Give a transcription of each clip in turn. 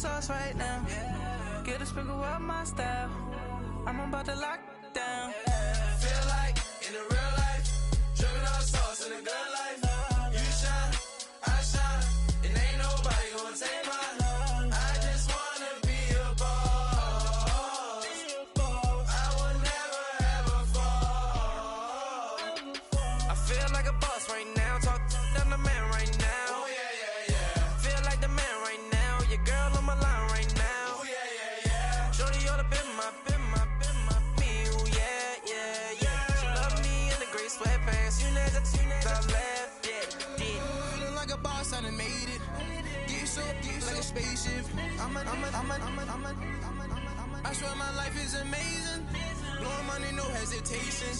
sauce right now. Get a sprinkle up my style. I'm about to lock down. Feel like in the real life, dripping all sauce in the good life. You shine, I shine, and ain't nobody gonna take mine. I just wanna be a boss. I will never ever fall. I feel like a boss right now. Talk to the man right now. Oh yeah. Feel like the man right now. Your girl on my line right now. Oh yeah. Shorty ought to be my me. Oh yeah. She love me in the gray sweatpants. You never left. Yeah. Feeling like a boss, I done made it. Get so like a spaceship. I swear my life is amazing. Blowing money, no hesitation.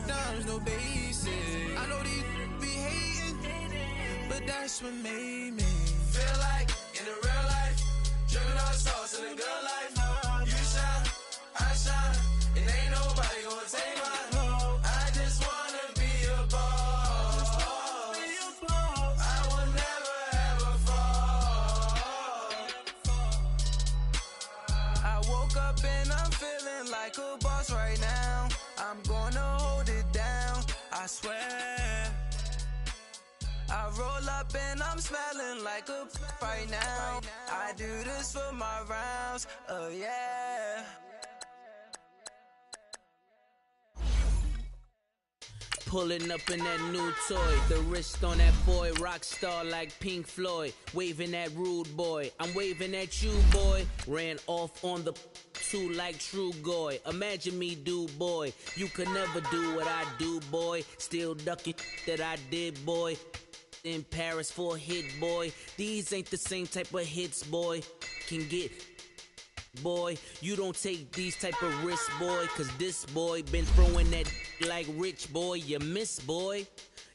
Dimes, no basic. I know these be hating, but that's what made me feel like in the real life, dripping all sauce in the good life. You shine, I shine, and ain't nobody gonna take mine. I just wanna be a boss. I will never ever fall. I woke up and I'm feeling like a boss right now. I'm gonna hold it down, I swear. I roll up and I'm smelling like a right now. I do this for my rounds, oh yeah. Pulling up in that new toy, the wrist on that boy, rock star like Pink Floyd, waving at rude boy, I'm waving at you boy, ran off on the two like True Goy, imagine me do boy, you could never do what I do boy, still ducking that I did boy, in Paris for a hit boy, these ain't the same type of hits boy, can get boy, you don't take these type of risks boy, cause this boy been throwing that like rich boy, you miss boy,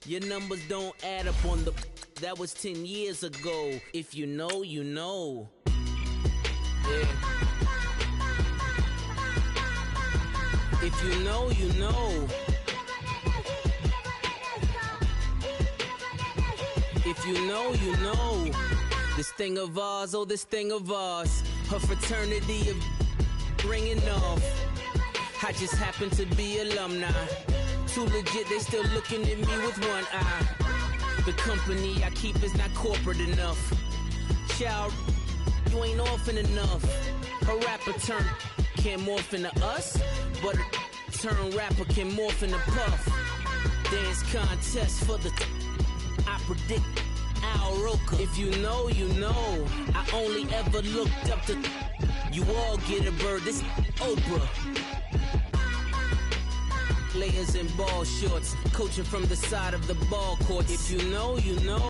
your numbers don't add up on the, that was 10 years ago, if you know, you know, yeah, if you know, you know, if you know, you know, this thing of ours, oh this thing of ours, her fraternity of ringing off. I just happen to be alumni. Too legit, they still looking at me with one eye. The company I keep is not corporate enough. Child, you ain't orphan enough. A rapper turn can't morph into us, but a turn rapper can morph into Puff. Dance contest for the I predict Al Roker. If you know, you know. I only ever looked up to you all get a bird. This Oprah. Layers in ball shorts, coaching from the side of the ball court. If you know, you know.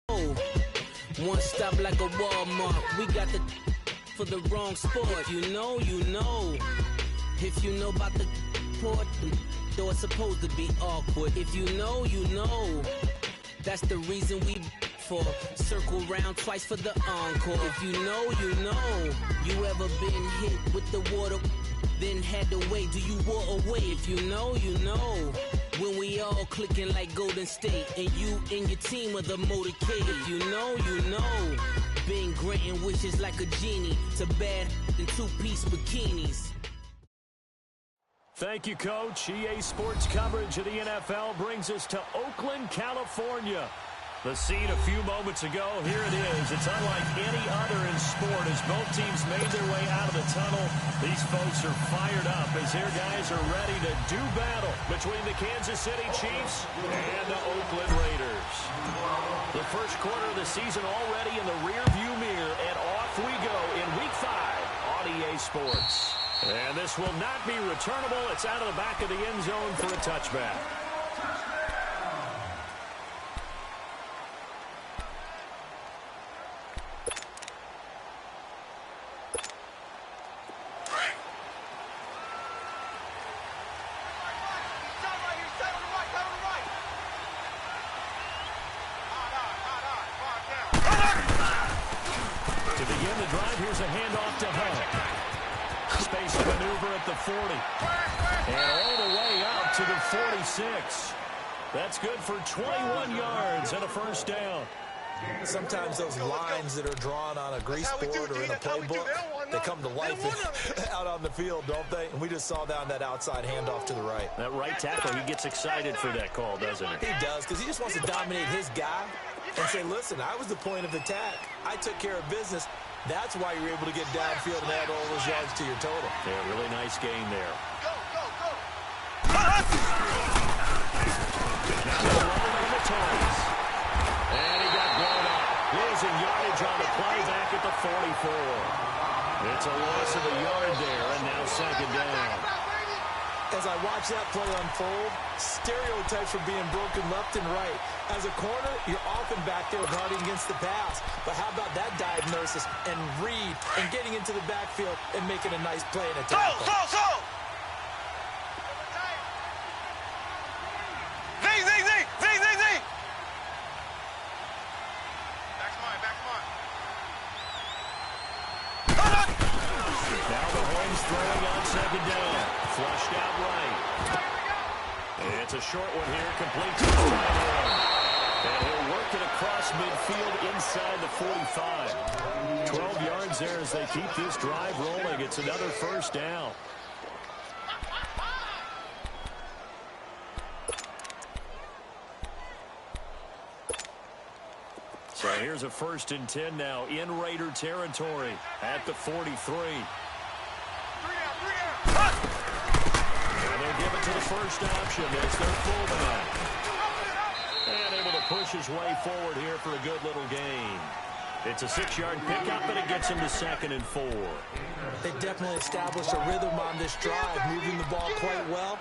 One stop like a Walmart. We got the for the wrong sport. If you know, you know. If you know about the port, though it's supposed to be awkward. If you know, you know. That's the reason we for circle round twice for the encore. If you know, you know. You ever been hit with the water, then had to wait? Do you walk away? If you know, you know. When we all clicking like Golden State, and you and your team are the motorcade. If you know, you know. Been granting wishes like a genie to bad in two-piece bikinis. Thank you, Coach. EA Sports coverage of the NFL brings us to Oakland, California. The scene a few moments ago, here it is. It's unlike any other in sport as both teams made their way out of the tunnel. These folks are fired up as their guys are ready to do battle between the Kansas City Chiefs and the Oakland Raiders. The first quarter of the season already in the rearview mirror, and off we go in Week 5 on EA Sports. And this will not be returnable. It's out of the back of the end zone for a touchback. To begin the drive, here's a handoff to Hunt. Space maneuver at the 40. And all the way out to the 46. That's good for 21 yards and a first down. Sometimes those lines that are drawn on a grease board or in a playbook, they come to life out on the field, don't they? And we just saw down that outside handoff to the right. That right tackle, he gets excited for that call, doesn't he? He does, because he just wants to dominate his guy and say, listen, I was the point of attack. I took care of business. That's why you're able to get downfield and add all those yards to your total. Yeah, really nice gain there. Go, go, go. Now they're rolling the toys. And he got blown up. Losing yardage on the play back at the 44. It's a loss of a yard there, and now second down. As I watch that play unfold, stereotypes are being broken left and right. As a corner, you're often back there guarding against the pass. But how about that diagnosis and read and getting into the backfield and making a nice play in a tackle? So. Z. Back mine. Now the Mahomes throwing on second down. Flushed out right. It's a short one here. Complete to his tight end. And he'll work it across midfield inside the 45. 12 yards there as they keep this drive rolling. It's another first down. So here's a 1st and 10 now in Raider territory at the 43. And they'll give it to the first option. It's their fullback. And able to push his way forward here for a good little gain. It's a 6-yard pickup, and it gets him to 2nd and 4. They definitely established a rhythm on this drive, moving the ball quite well.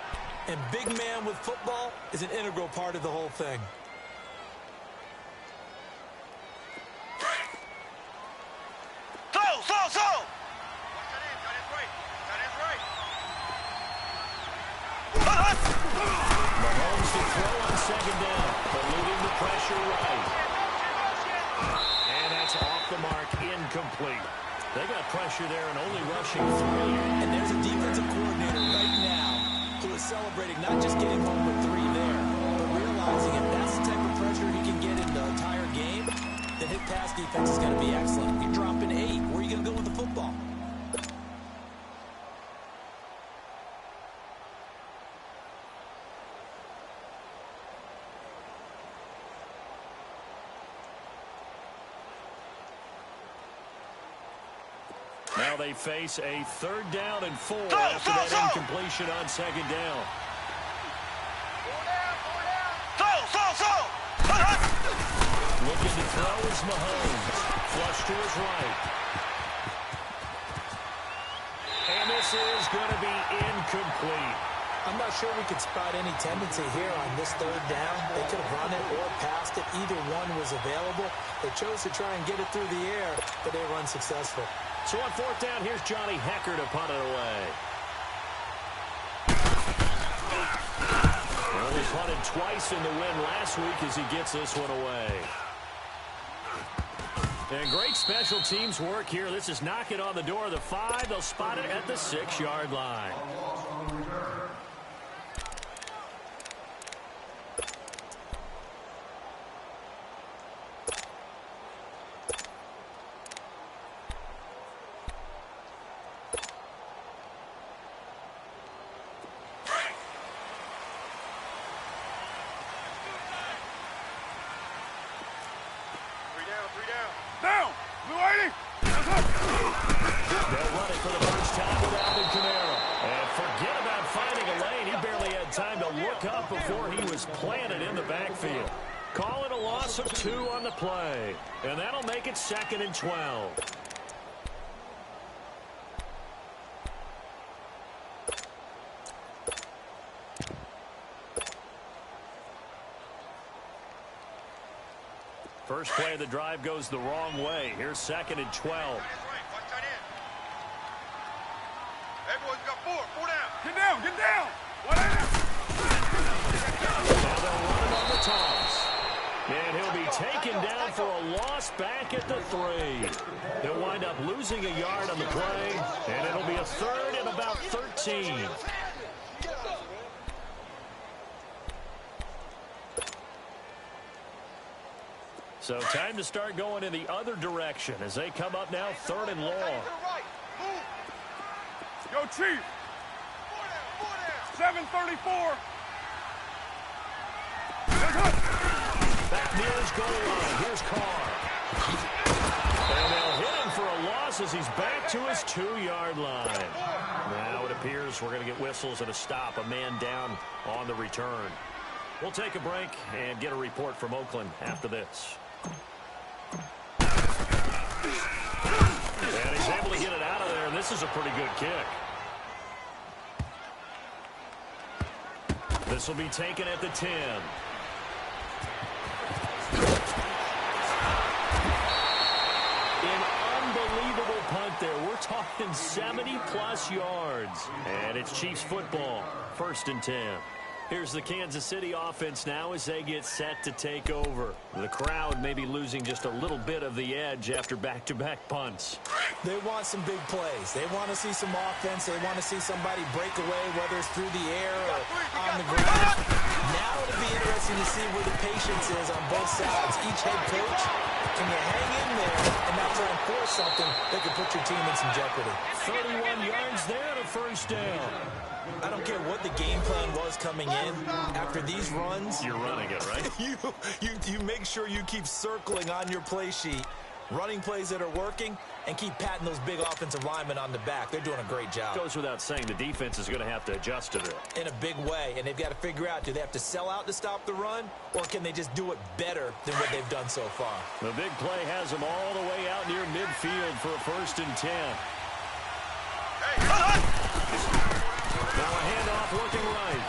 And big man with football is an integral part of the whole thing. So. Mahomes to throw on second down, eluding the pressure right. And that's off the mark, incomplete. They got pressure there and only rushing 3. And there's a defensive coordinator right now who is celebrating not just getting home with 3 there, but realizing if that's the type of pressure he can get in the entire game, then his pass defense is going to be excellent. You're dropping 8. Where are you going to go with the football? Now they face a 3rd down and 4 after that incompletion on second down. Looking to throw is Mahomes. Flush to his right. And this is going to be incomplete. I'm not sure we could spot any tendency here on this 3rd down. They could have run it or passed it. Either one was available. They chose to try and get it through the air, but they were unsuccessful. So on 4th down, here's Johnny Hekker to punt it away. Well, he punted twice in the win last week as he gets this one away. And great special teams work here. This is knocking on the door of the 5. They'll spot it at the 6-yard line. Before he was planted in the backfield. Calling a loss of 2 on the play. And that'll make it 2nd and 12. First play of the drive goes the wrong way. Here's 2nd and 12. Everyone's got 4 down. Get down. What down? Now they'll run it on the toss. And he'll be taken down for a loss back at the 3. He'll wind up losing a yard on the play, and it'll be a 3rd and about 13. So time to start going in the other direction as they come up now 3rd and long. Yo, Chief. 734. Back near his goal line. Here's Carr. And they'll hit him for a loss as he's back to his 2-yard line. Now it appears we're going to get whistles and a stop. A man down on the return. We'll take a break and get a report from Oakland after this. And he's able to get it out of there. This is a pretty good kick. This will be taken at the 10. An unbelievable punt there. We're talking 70-plus yards. And it's Chiefs football. 1st and 10. Here's the Kansas City offense now as they get set to take over. The crowd may be losing just a little bit of the edge after back-to-back punts. They want some big plays. They want to see some offense. They want to see somebody break away, whether it's through the air or on the ground. Now it'll be interesting to see where the patience is on both sides. Each head coach, can you hang in there and not try and force something that could put your team in some jeopardy? 31 yards there to 1st down. I don't care what the game plan was coming in. After these runs, You're running it, right? you make sure you keep circling on your play sheet, running plays that are working, and keep patting those big offensive linemen on the back. They're doing a great job. Goes without saying the defense is going to have to adjust to that. In a big way, and they've got to figure out, do they have to sell out to stop the run, or can they just do it better than what they've done so far? The big play has them all the way out near midfield for a 1st and 10. Now a handoff looking right.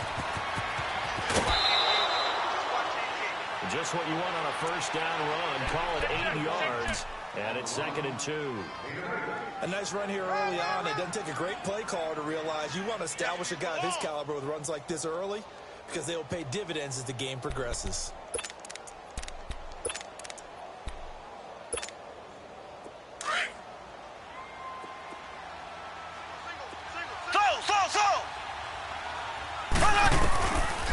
Just what you want on a 1st down run. Call it 8 yards. And it's 2nd and 2. A nice run here early on. It doesn't take a great play caller to realize you want to establish a guy of his caliber with runs like this early because they will pay dividends as the game progresses.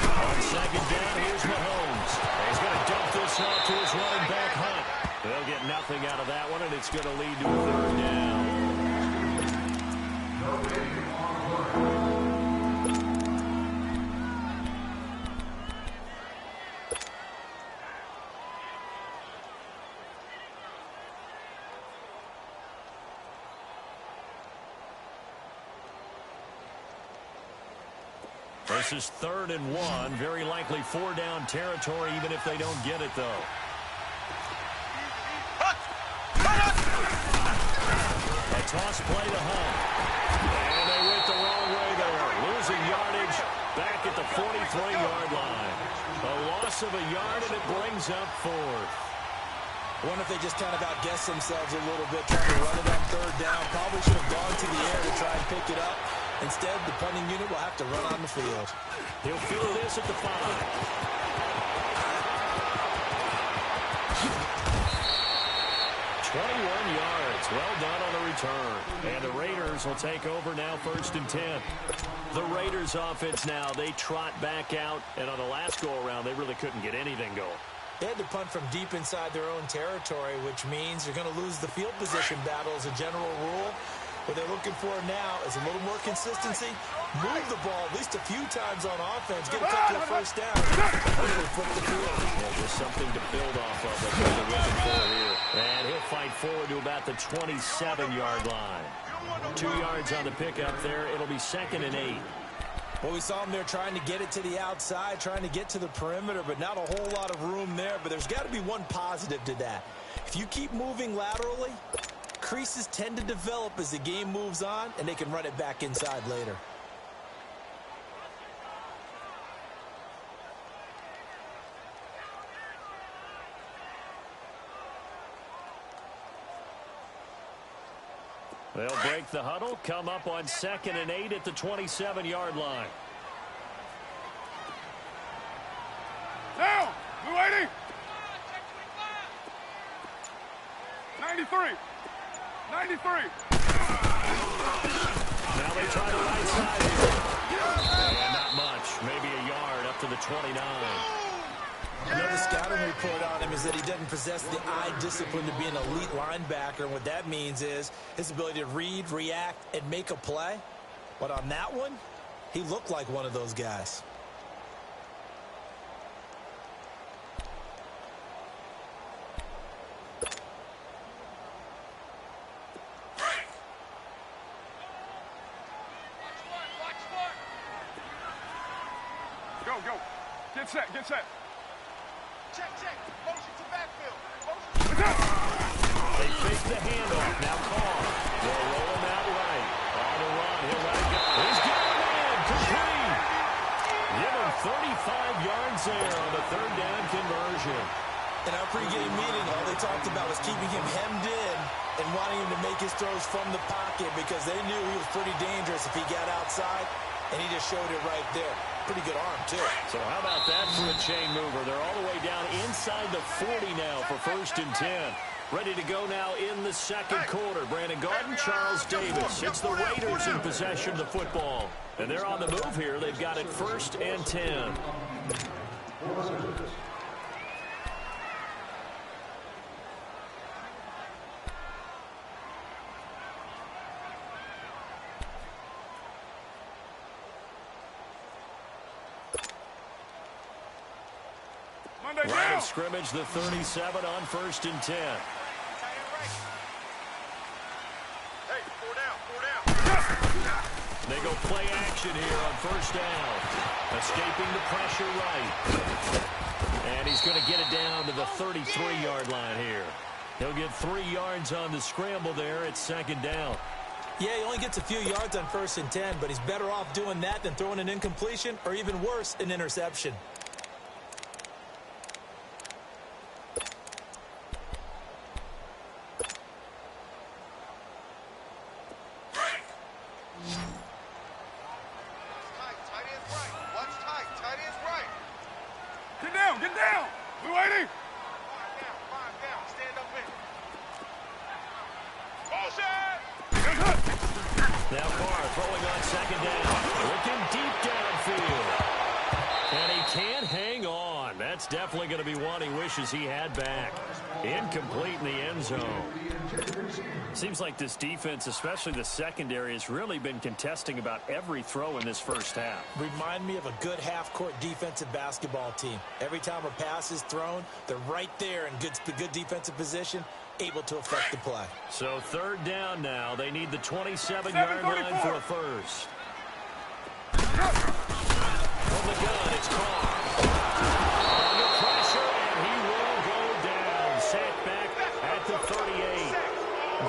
On 2nd down, here's Mahomes. He's going to dump this off to his running back, Hunt. They'll get nothing out of that one, and it's going to lead to a 3rd down. This is 3rd and 1. Very likely 4-down territory, even if they don't get it, though. A toss play to Hunt. And they went the wrong way there. Losing yardage back at the 43-yard line. A loss of a yard, and it brings up 4th. I wonder if they just kind of outguessed themselves a little bit, trying to run it on 3rd down. Probably should have gone to the air to try and pick it up. Instead, the punting unit will have to run on the field. He'll field this at the 5. 21 yards. Well done on the return. And the Raiders will take over now 1st and 10. The Raiders offense now, they trot back out. And on the last go-around, they really couldn't get anything going. They had to punt from deep inside their own territory, which means you're going to lose the field position battle as a general rule. What they're looking for now is a little more consistency. Move the ball at least a few times on offense. Get a couple of 1st downs. Hopefully flip the field. Yeah, just something to build off of. That's what they're looking for here. And he'll fight forward to about the 27-yard line. 2 yards on the pickup there. It'll be 2nd and 8. Well, we saw him there trying to get it to the outside, trying to get to the perimeter, but not a whole lot of room there. But there's got to be one positive to that. If you keep moving laterally, creases tend to develop as the game moves on, and they can run it back inside later. They'll break the huddle, come up on 2nd and 8 at the 27-yard line. Down! Blue 80! 93! 93! Now they try the right side here. And not much. Maybe a yard up to the 29. The scouting report on him is that he doesn't possess the eye discipline to be an elite linebacker. And what that means is his ability to read, react, and make a play. But on that one, he looked like one of those guys. Go, go. Get set, get set. Check, check. Motion to backfield. They fake the handoff. Now Carr. They'll roll him out right. On the run. He'll let it go. He's got him in. Complete. Give him 35 yards there on the third down conversion. In our pregame meeting, all they talked about was keeping him hemmed in and wanting him to make his throws from the pocket because they knew he was pretty dangerous if he got outside, and he just showed it right there. Pretty good arm, too. So how about that for a chain mover? They're all the way down inside the 40 now for 1st and 10. Ready to go now in the second quarter. Brandon Gaudin, Charles Davis. It's the Raiders in possession of the football. And they're on the move here. They've got it 1st and 10. Line of scrimmage, the 37 on 1st and 10. Hey, 4 down. They go play action here on 1st down. Escaping the pressure right. And he's going to get it down to the 33-yard line here. He'll get 3 yards on the scramble there at 2nd down. Yeah, he only gets a few yards on 1st and 10, but he's better off doing that than throwing an incompletion or even worse, an interception. Get down! Blue 80! 5 down. Stand up in. Motion! Now Carr throwing on 2nd down. Looking deep downfield. And he can't hang on. That's definitely going to be one he wishes he had back. Incomplete in the end zone. Seems like this defense, especially the secondary, has really been contesting about every throw in this first half. Remind me of a good half-court defensive basketball team. Every time a pass is thrown, they're right there in good defensive position, able to affect the play. So 3rd down now. They need the 27-yard line for a first. From the gun, it's Carr. Under pressure, and he will go down. Set back at the 38.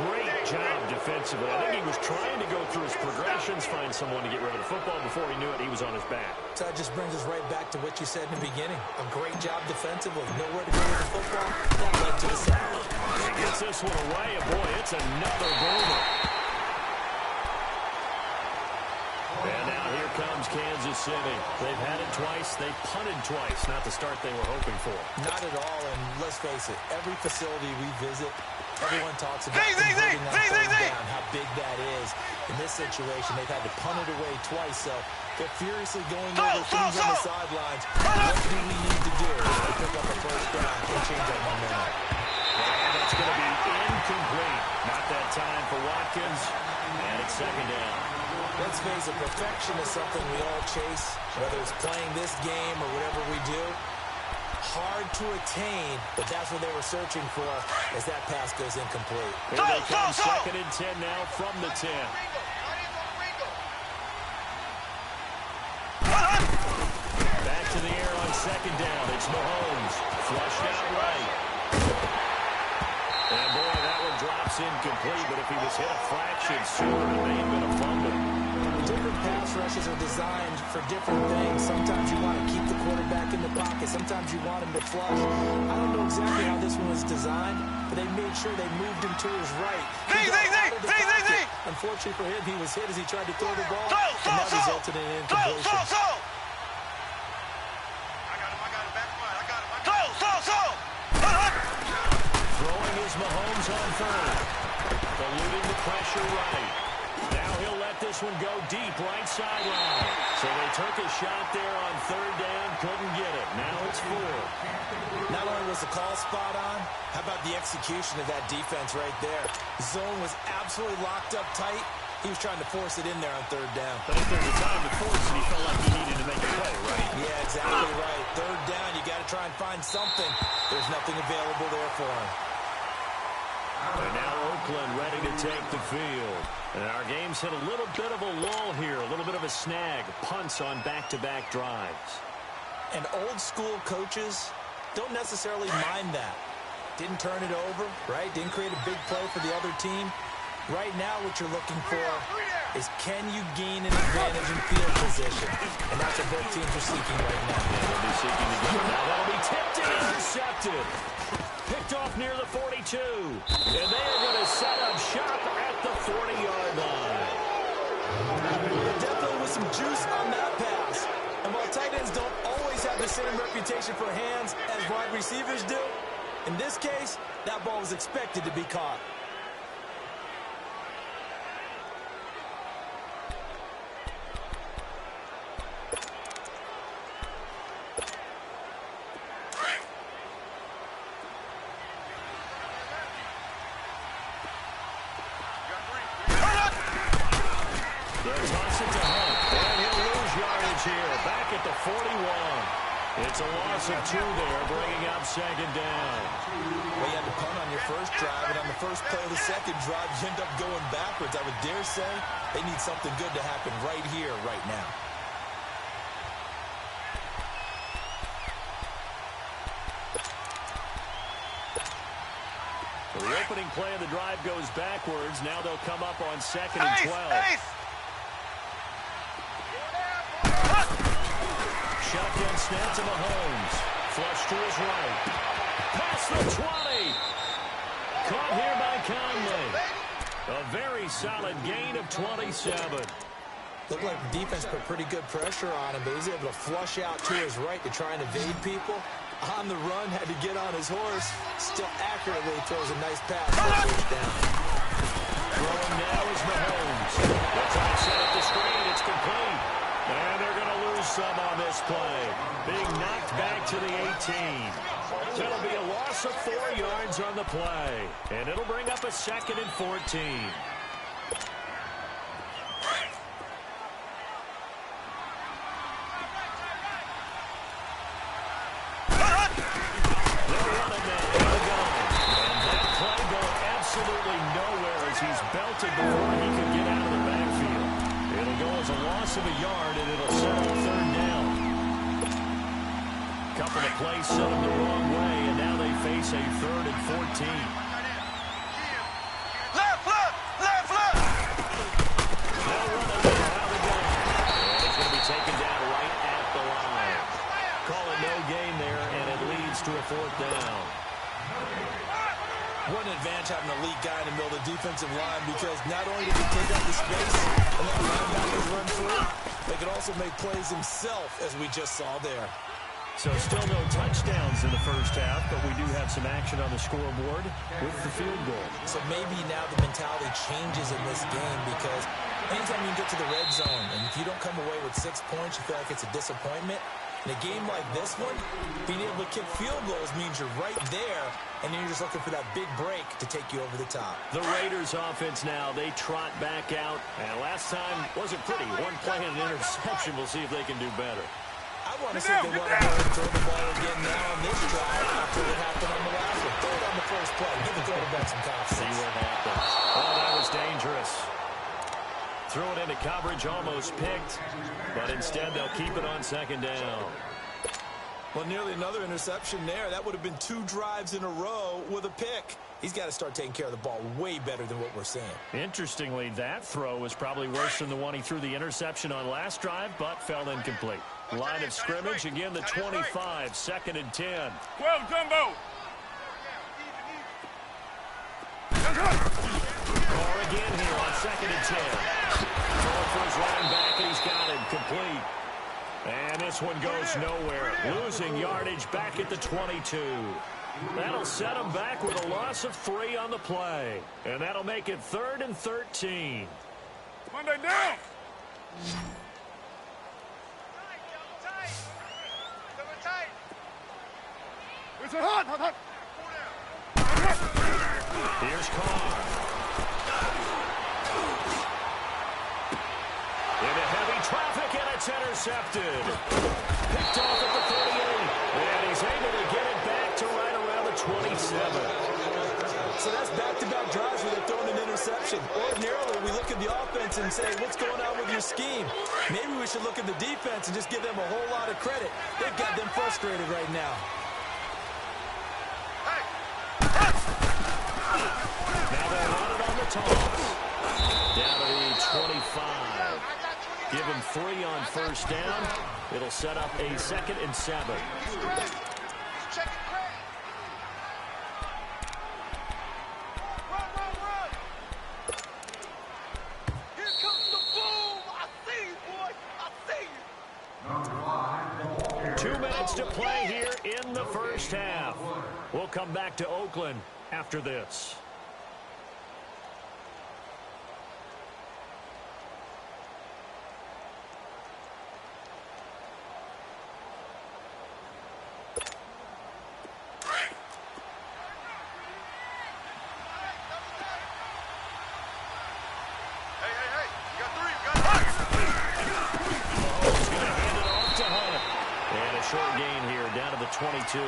Great job defensively. I think he was trying to go through his progressions, find someone to get rid of the football. Before he knew it, he was on his back. So that just brings us right back to what you said in the beginning. A great job defensively. Nowhere to go with the football. That led to the sack. He gets this one away, and boy, it's another boomer. And now here comes Kansas City. They've had it twice. They've punted twice. Not the start they were hoping for. Not at all, and let's face it, every facility we visit, everyone talks about converting on 3rd down, how big that is. In this situation, they've had to punt it away twice, so they're furiously going over things on the sidelines. What do we need to do to pick up a 1st down and change that momentum? And that's going to be incomplete. Not that time for Watkins, and it's 2nd down. Let's face it, perfection is something we all chase, whether it's playing this game or whatever we do. Hard to attain, but that's what they were searching for as that pass goes incomplete. Here they come, 2nd and 10 now from the 10. Back to the air on 2nd down. It's Mahomes. Flushed out right. And boy, that one drops incomplete, but if he was hit a fraction sooner, it may have been a fumble. Different pass rushes are designed for different things. Sometimes you want to keep the quarterback in the pocket. Sometimes you want him to flush. I don't know exactly how this one was designed, but they made sure they moved him to his right. Unfortunately for him, he was hit as he tried to throw the ball, and that resulted in an incompletion. Throwing is Mahomes on 3rd. Eluding the pressure right. Now he'll let this this one go deep, right sideline. So they took a shot there on third down, couldn't get it. Now it's 4. Not only was the call spot on, how about the execution of that defense right there? Zone was absolutely locked up tight. He was trying to force it in there on third down. But if there's a time to force it, he felt like he needed to make a play, right? Yeah, exactly right. Third down, you got to try and find something. There's nothing available there for him. And now Oakland ready to take the field. And our game's hit a little bit of a lull here, a little bit of a snag. Punts on back-to-back drives. And old school coaches don't necessarily mind that. Didn't turn it over, right? Didn't create a big play for the other team. Right now what you're looking for is can you gain an advantage in field position? And that's what both teams are seeking right now. Yeah, they'll be seeking to get it. Now that'll be tipped and intercepted. Picked off near the 42. And they are going to set up shop at the 40-yard line. There definitely was some juice on that pass. And while tight ends don't always have the same reputation for hands as wide receivers do, in this case, that ball was expected to be caught. At the 41. It's a loss of 2 there, bringing up second down. Well, you had to punt on your first drive, and on the first play of the second drive, you end up going backwards. I would dare say they need something good to happen right here, right now. Well, the opening play of the drive goes backwards. Now they'll come up on 2nd and 12. Shotgun snap to Mahomes. Flush to his right. Past the 20. Caught here by Conley. A very solid gain of 27. Looked like the defense put pretty good pressure on him, but he was able to flush out to his right to try and evade people. On the run, had to get on his horse. Still accurately throws a nice pass. Throwing now is Mahomes. They're trying to set up the screen. It's complete. And they're going to lose some on this play. Being knocked back to the 18. That'll be a loss of 4 yards on the play. And it'll bring up a 2nd and 14. Absolutely nowhere as he's belted before he can get out of the backfield. It'll go as a loss of a yard, and it'll set up 3rd down. Couple of plays set him the wrong way, and now they face a 3rd and 14. Left, left, left, left. They'll run it now. How they go? And it's going to be taken down right at the line. Call it no gain there, and it leads to a 4th down. What an advantage having an elite guy in the middle of the defensive line, because not only does he take up the space and let the linebackers run through, they can also make plays himself, as we just saw there. So still no touchdowns in the first half, but we do have some action on the scoreboard with the field goal. So maybe now the mentality changes in this game, because anytime you get to the red zone, and if you don't come away with 6 points, you feel like it's a disappointment. In a game like this one, being able to kick field goals means you're right there, and then you're just looking for that big break to take you over the top. The Raiders offense now, they trot back out. And last time wasn't pretty. 1 play and an interception. We'll see if they can do better. I want to see if they want to go and throw the ball again now on this drive after what happened on the last one. Throw it on the first play. Give the quarterback some confidence. See what happens. Oh, that was dangerous. Threw it into coverage, almost picked. But instead, they'll keep it on 2nd down. Well, nearly another interception there. That would have been 2 drives in a row with a pick. He's got to start taking care of the ball way better than what we're seeing. Interestingly, that throw was probably worse than the one he threw the interception on last drive, but fell incomplete. Line of scrimmage, again the 25, 2nd and 10. 12, Jumbo. Carr again here on 2nd and 10. Throwing for his running back, and he's got it complete. And this one goes nowhere. Losing yardage back at the 22. That'll set him back with a loss of 3 on the play. And that'll make it 3rd and 13. Monday down. It's a hot. Here's Carr. Into heavy traffic, and it's intercepted. Picked off at the 38, and he's able to get it back to right around the 27. So that's back-to-back drives where they're throwing an interception. Ordinarily, we look at the offense and say, what's going on with your scheme? Maybe we should look at the defense and just give them a whole lot of credit. They've got them frustrated right now. Now they run it on the toss. Down to the 25. Give him 3 on first down. It'll set up a 2nd and 7. Here comes the boom. I see you, boy. I see you. 2 minutes to play here in the first half. We'll come back to Oakland after this. Hey. You got 3. Mahomes going to hand it off to Hunt. And a short gain here down to the 22.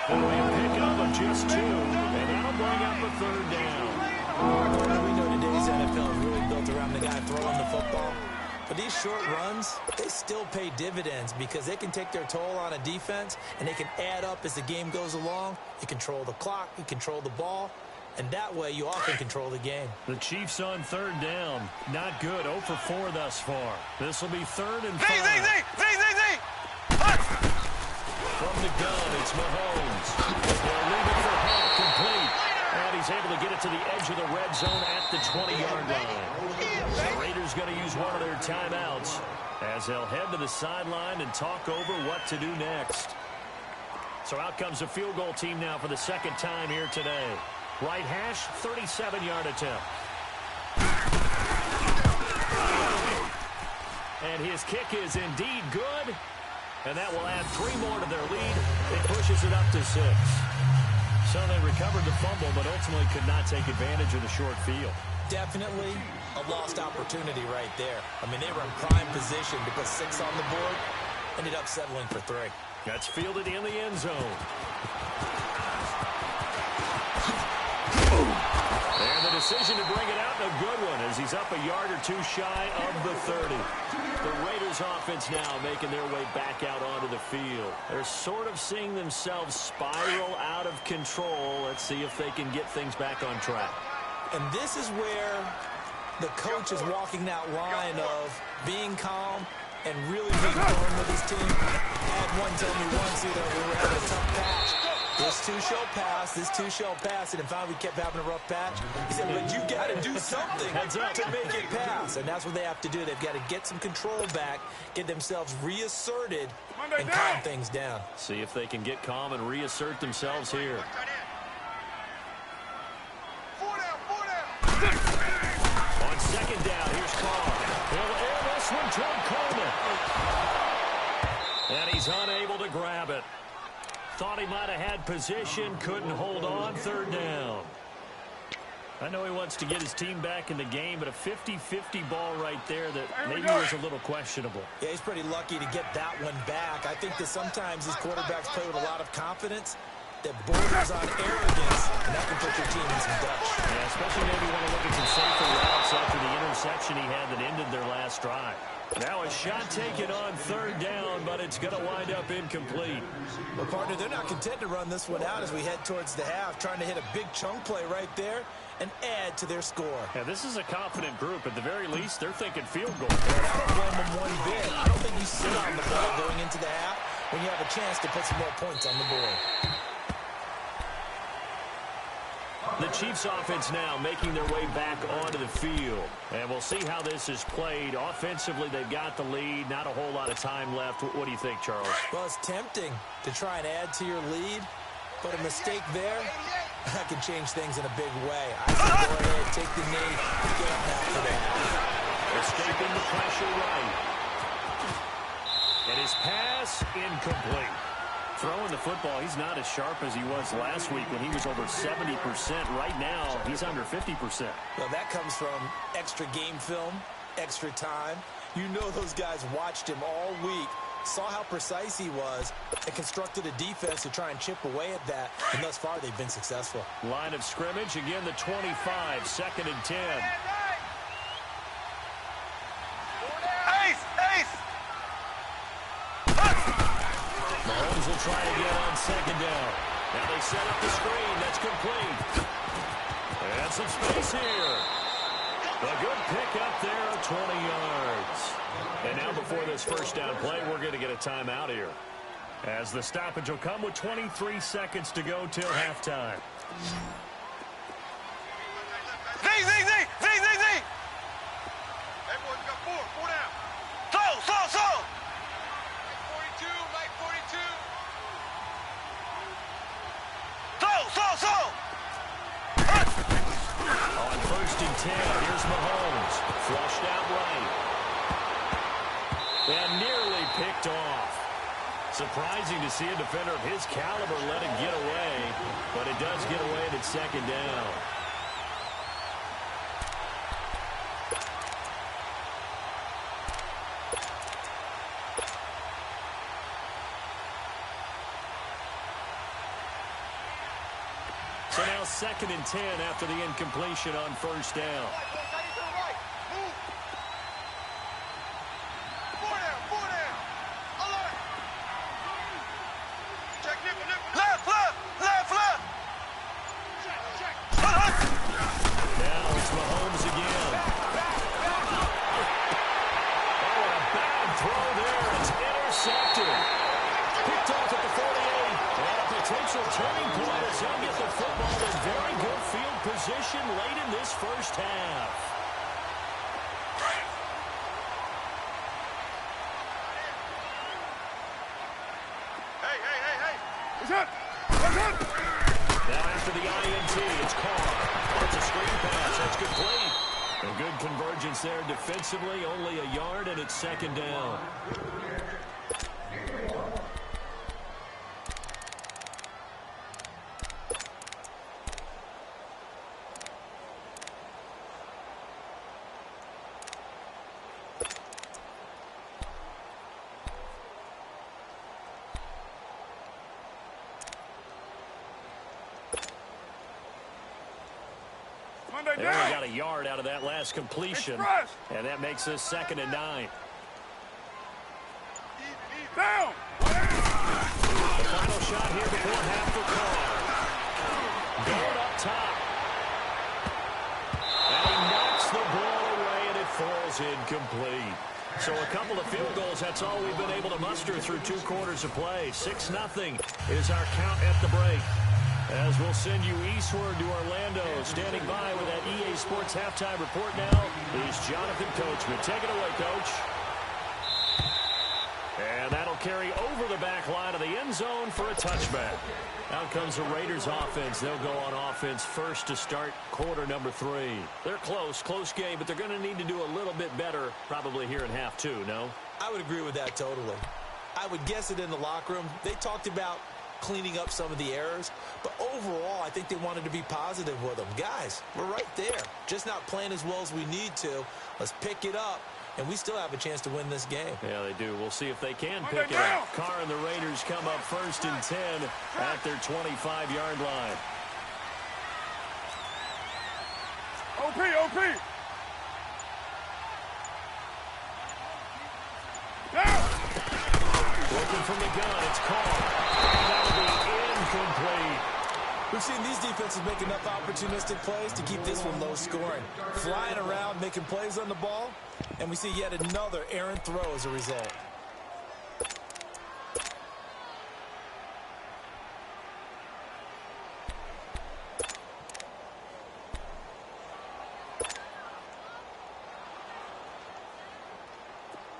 That'll be a pickup of just 2. And that'll bring up a 3rd down. We know today's NFL is really built around the guy throwing the football. But these short runs, they still pay dividends because they can take their toll on a defense and they can add up as the game goes along. You control the clock, you control the ball, and that way you often control the game. The Chiefs on 3rd down. Not good. 0 for 4 thus far. This will be 3rd and 5. Z. From the gun, it's Mahomes. They'll leave it for Hunt, complete. And he's able to get it to the edge of the red zone at the 20-yard line. The Raiders going to use one of their timeouts as they'll head to the sideline and talk over what to do next. So out comes the field goal team now for the 2nd time here today. Right hash, 37-yard attempt. And his kick is indeed good. And that will add 3 more to their lead. It pushes it up to 6. So they recovered the fumble, but ultimately could not take advantage of the short field. Definitely a lost opportunity right there. I mean, they were in prime position to put 6 on the board. Ended up settling for 3. That's fielded in the end zone. And the decision to bring it out, a good one, as he's up a yard or 2 shy of the 30. The Raiders offense now making their way back out onto the field. They're sort of seeing themselves spiral out of control. Let's see if they can get things back on track. And this is where the coach is walking that line of being calm and really being firm with his team. I had one tell me once, we were having a tough patch. This too shall pass, this too shall pass. And finally we kept having a rough patch. He said, but you got to do something to make it pass. And that's what they have to do. They've got to get some control back, get themselves reasserted, and calm things down. See if they can get calm and reassert themselves here. 4 down. On 2nd down, here's Carr. He'll air this one toward Coleman. And he's unable to grab it. Thought he might have had position, couldn't hold on. 3rd down. I know he wants to get his team back in the game, but a 50-50 ball right there that maybe was a little questionable. Yeah, he's pretty lucky to get that one back. I think that sometimes these quarterbacks play with a lot of confidence that borders on arrogance, and that can put your team in some Dutch. Yeah, especially maybe want to look at some safer routes after the interception he had that ended their last drive. Now a shot taken on 3rd down, but it's going to wind up incomplete. Well, partner, they're not content to run this one out as we head towards the half, trying to hit a big chunk play right there and add to their score. Yeah, this is a confident group. At the very least, they're thinking field goal. And I don't blame them one bit. I don't think you sit on the ball going into the half when you have a chance to put some more points on the board. The Chiefs offense now making their way back onto the field. And we'll see how this is played. Offensively, they've got the lead. Not a whole lot of time left. What do you think, Charles? Well, it's tempting to try and add to your lead, but a mistake there, that can change things in a big way. I say go ahead, take the knee, get up after that. keeping the pressure right. And his pass incomplete. Throwing the football, he's not as sharp as he was last week when he was over 70%. Right now, he's under 50%. Well, that comes from extra game film, extra time. You know those guys watched him all week, saw how precise he was, and constructed a defense to try and chip away at that. And thus far, they've been successful. Line of scrimmage, again the 25, 2nd and 10. Ace! Ace! Mahomes will try again on 2nd down. Now they set up the screen. That's complete. And some space here. A good pick up there of 20 yards. And now before this first down play, we're going to get a timeout here, as the stoppage will come with 23 seconds to go till halftime. Z! Everyone's got four down. Slow! Light 42. Slow! On 1st and 10, here's Mahomes. Flushed out right. And nearly picked off. Surprising to see a defender of his caliber let it get away, but it does get away at 2nd down. So now 2nd and 10 after the incompletion on 1st down. Turning point as he'll get the football in very good field position late in this first half. Hey. What's up? Now after the INT, it's Carr. It's a screen pass. That's complete. A good convergence there defensively. Only a yard, and it's 2nd down. They only got a yard out of that last completion. And that makes us 2nd and 9. Down! The final shot here before half for Carr. Going up top. And he knocks the ball away, and it falls incomplete. So a couple of field goals, that's all we've been able to muster through 2 quarters of play. 6-0 is our count at the break. As we'll send you eastward to Orlando. Standing by with that EA Sports halftime report now is Jonathan Coachman. Take it away, Coach. And that'll carry over the back line of the end zone for a touchback. Out comes the Raiders offense. They'll go on offense first to start quarter number 3. They're close game, but they're going to need to do a little bit better probably here in half 2, no? I would agree with that totally. I would guess it in the locker room. They talked about cleaning up some of the errors, but overall I think they wanted to be positive with them. Guys, we're right there, just not playing as well as we need to. Let's pick it up, and we still have a chance to win this game. Yeah, they do. We'll see if they can pick it up. Carr and the Raiders come up 1st and 10 at their 25-yard line. OP! Down! Looking from the gun, it's Carr. That'll be incomplete. We've seen these defenses make enough opportunistic plays to keep this one low scoring. Flying around, making plays on the ball, and we see yet another errant throw as a result.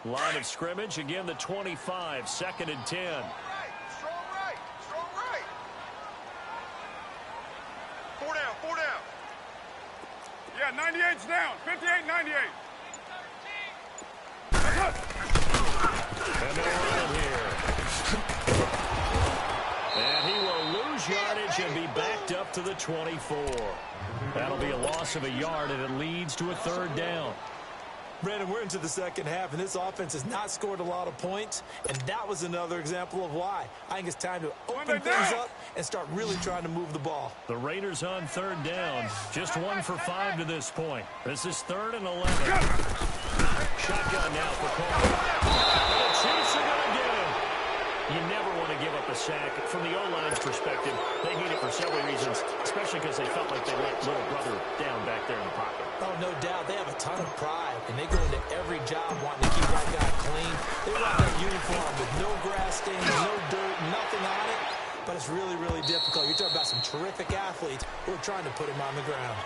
Line of scrimmage, again the 25, 2nd and 10. Strong right. 4 down. Yeah, 98's down. 58, 98. And they're running here. And he will lose yardage and be backed up to the 24. That'll be a loss of a yard, and it leads to a third down. Brandon, we're into the second half, and this offense has not scored a lot of points, and that was another example of why. I think it's time to open things up and start really trying to move the ball. The Raiders on third down. Just 1 for 5 to this point. This is 3rd and 11. Shotgun now for Cole. The Chiefs are going to get him. You never want to give up a sack. From the O-line's perspective, they hate it for several reasons, especially because they felt like they let little brother down back there in the pocket. Oh, no doubt. They have a ton of pride, and they go into every job wanting to keep that guy clean. They run that uniform with no grass stains, no dirt, nothing on it, but it's really, really difficult. You're talking about some terrific athletes who are trying to put him on the ground.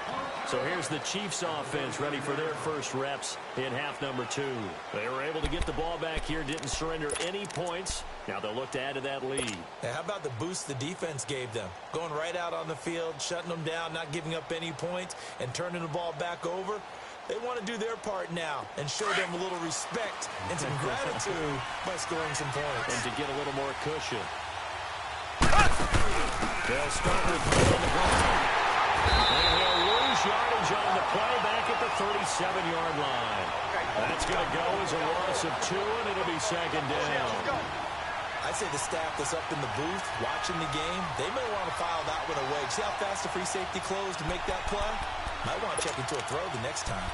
So here's the Chiefs offense ready for their first reps in half number 2. They were able to get the ball back here, didn't surrender any points. Now they'll look to add to that lead. Now, how about the boost the defense gave them? Going right out on the field, shutting them down, not giving up any points, and turning the ball back over. They want to do their part now and show them a little respect and some gratitude by scoring some points. And to get a little more cushion. They'll start with him on the ground. And he'll lose yardage on the play back at the 37-yard line. That's going to go as a loss of 2, and it'll be second down. I'd say the staff that's up in the booth watching the game, they may want to file that one away. See how fast the free safety closed to make that play? Might want to check into a throw the next time.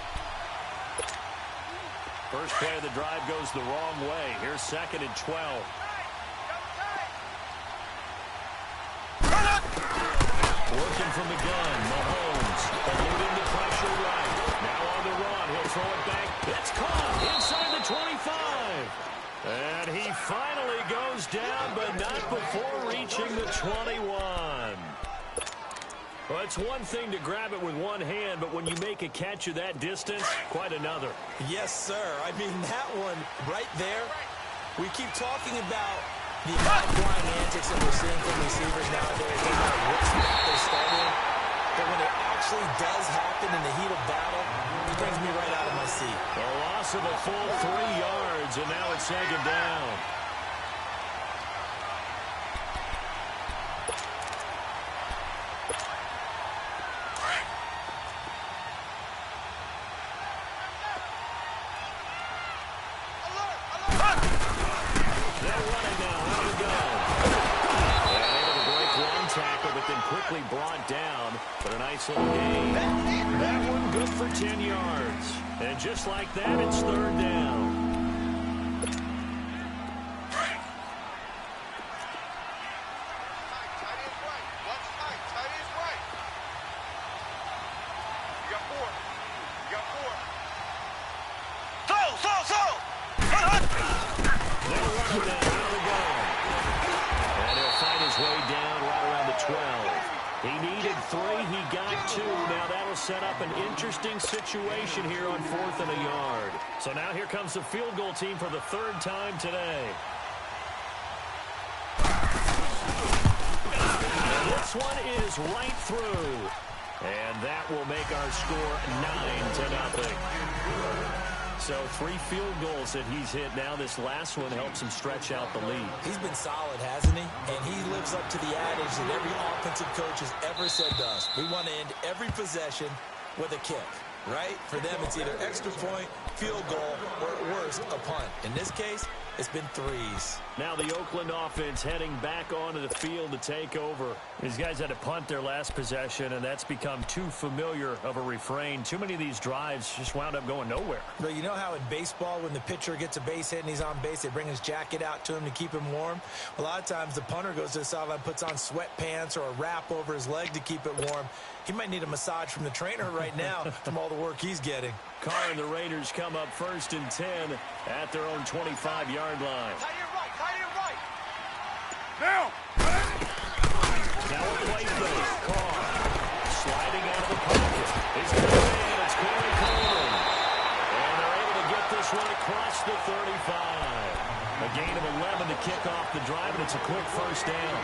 First play of the drive goes the wrong way. Here's 2nd and 12. Working from the gun, Mahomes eluding the pressure right. Now on the run, he'll throw it back. It's caught inside the 25. And he finally goes down, but not before reaching the 21. Well, it's one thing to grab it with one hand, but when you make a catch of that distance, quite another. Yes, sir. I mean, that one right there, we keep talking about the high-flying antics that we're seeing from receivers nowadays. They know what spot they start in. But when it actually does happen in the heat of battle, it brings me right out of my seat. A loss of a full 3 yards, and now it's second down. Quickly brought down, but a nice little gain. That one good for 10 yards. And just like that, it's third down. Tight is right. Watch tight. Tight is right. You got 4. You got 4. They'll run it down. Here we go. And he'll find his way down right around the 12. He needed 3. He got 2. Now that'll set up an interesting situation here on 4th and a yard. So now here comes the field goal team for the 3rd time today. And this one is right through. And that will make our score 9-0. So 3 field goals that he's hit now. This last one helps him stretch out the lead. He's been solid, hasn't he? And he lives up to the adage that every offensive coach has ever said to us. We want to end every possession with a kick, right? For them, it's either extra point, field goal, or at worst, a punt. In this case, it's been 3s. Now the Oakland offense heading back onto the field to take over. These guys had to punt their last possession, and that's become too familiar of a refrain. Too many of these drives just wound up going nowhere. But you know how in baseball, when the pitcher gets a base hit and he's on base, they bring his jacket out to him to keep him warm? A lot of times the punter goes to the sideline, puts on sweatpants or a wrap over his leg to keep it warm. He might need a massage from the trainer right now from all the work he's getting. Carr and the Raiders come up 1st and 10 at their own 25-yard line. Tight end right. Tight end right. Now! Now a play fake. Carr sliding out of the pocket. He's going to win. It's Corey Coleman. And they're able to get this one across the 35. A gain of 11 to kick off the drive, and it's a quick first down.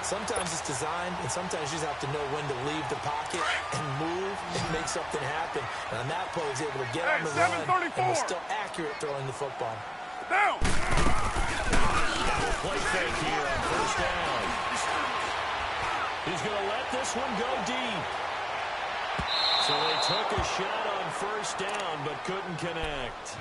Sometimes it's designed, and sometimes you just have to know when to leave the pocket and move and make something happen. And on that play, he was able to get on the run and was still accurate throwing the football. Down. Play fake here on first down. He's going to let this one go deep. So they took a shot on first down, but couldn't connect.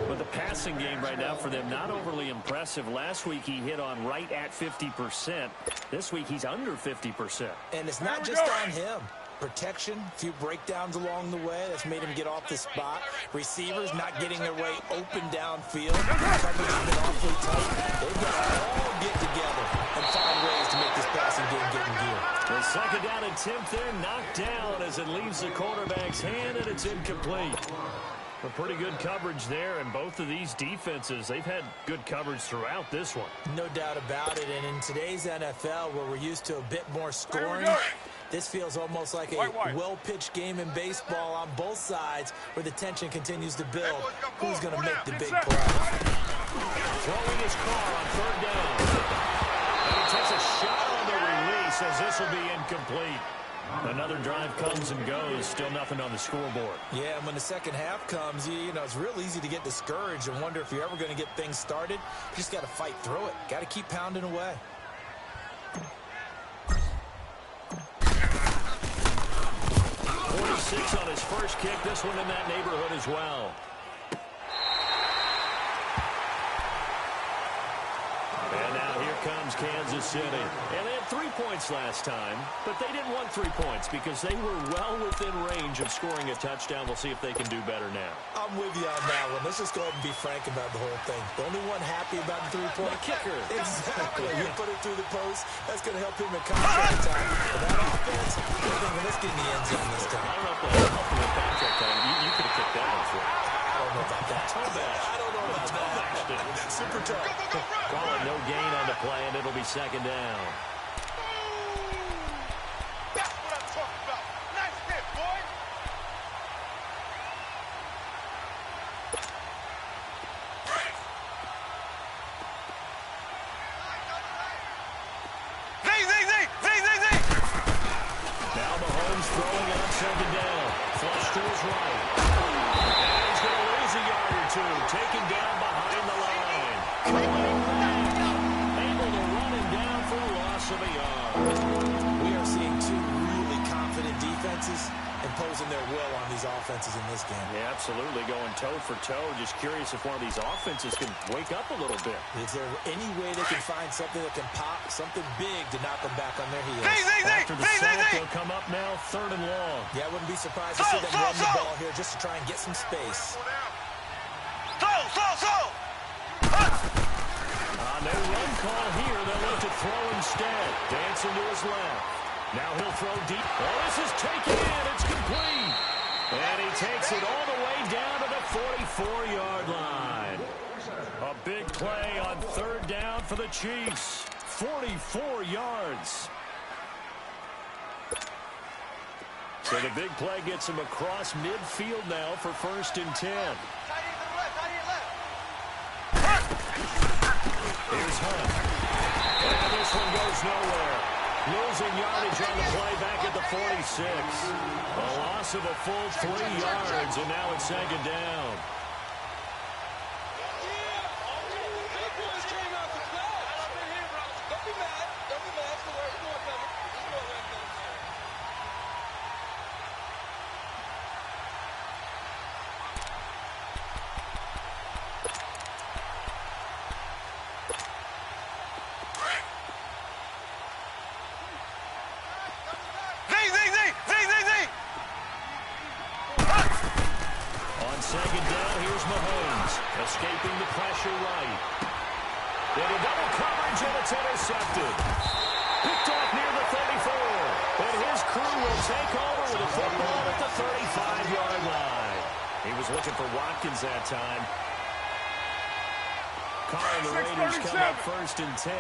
But the passing game right now for them, not overly impressive. Last week he hit on right at 50%. This week he's under 50%. And it's not just on him. Protection, a few breakdowns along the way. That's made him get off the spot. Receivers not getting their way open downfield. Coverage has been awfully tight. They've got to all get together and find ways to make this passing game get in gear. The second down attempt there knocked down as it leaves the quarterback's hand, and it's incomplete. A pretty good coverage there, and both of these defenses, they've had good coverage throughout this one. No doubt about it, and in today's NFL, where we're used to a bit more scoring, this feels almost like a well-pitched game in baseball on both sides where the tension continues to build. Who's going to make the big play? Throwing his car on third down. And he takes a shot on the release as this will be incomplete. Another drive comes and goes. Still nothing on the scoreboard. Yeah, and when the second half comes, you know, it's real easy to get discouraged and wonder if you're ever going to get things started. You just got to fight through it. Got to keep pounding away. .46 on his first kick. This one in that neighborhood as well. And now here comes Kansas City. And they had 3 points last time, but they didn't want 3 points because they were well within range of scoring a touchdown. We'll see if they can do better now. I'm with you on that one. Let's just go ahead and be frank about the whole thing. The only one happy about the three-point kicker. Exactly. You put it through the post. That's going to help him in contract time. But that offense, they're thinking, let's get in the end zone this time. I don't know if they'll help him in contract time. You could have kicked that one for him. I don't know about that. I don't know about that. Super tough. Call it no gain on the play, and it'll be second down. That's what I'm talking about. Nice hit, boy. Z. Now Mahomes throwing on second down. Flush to his right. And he's going to lose a yard or two. Taken down behind the line. Able to run him down for a loss of a yard. We are seeing two really confident defenses imposing their will on these offenses in this game. Yeah, absolutely. Going toe for toe. Just curious if one of these offenses can wake up a little bit. Is there any way they can find something that can pop, something big to knock them back on their heels? After the sack, they'll come up now, third and long. Yeah, I wouldn't be surprised to see them run the ball here just to try and get some space. No run call here. They'll look to throw instead. Dancing to his left. Now he'll throw deep. Oh, this is taken in. It's complete. And he takes it all the way down to the 44-yard line. A big play on third down for the Chiefs. 44 yards. So the big play gets him across midfield now for first and 10. Here's Hunt. And this one goes nowhere. Losing yardage on the play back at the 46. A loss of a full 3 yards, and now it's second down. Second down, here's Mahomes, escaping the pressure right. Into double coverage, and it's intercepted. Picked off near the 34. And his crew will take over with a football at the 35-yard line. He was looking for Watkins that time. Calling the Raiders come up first and 10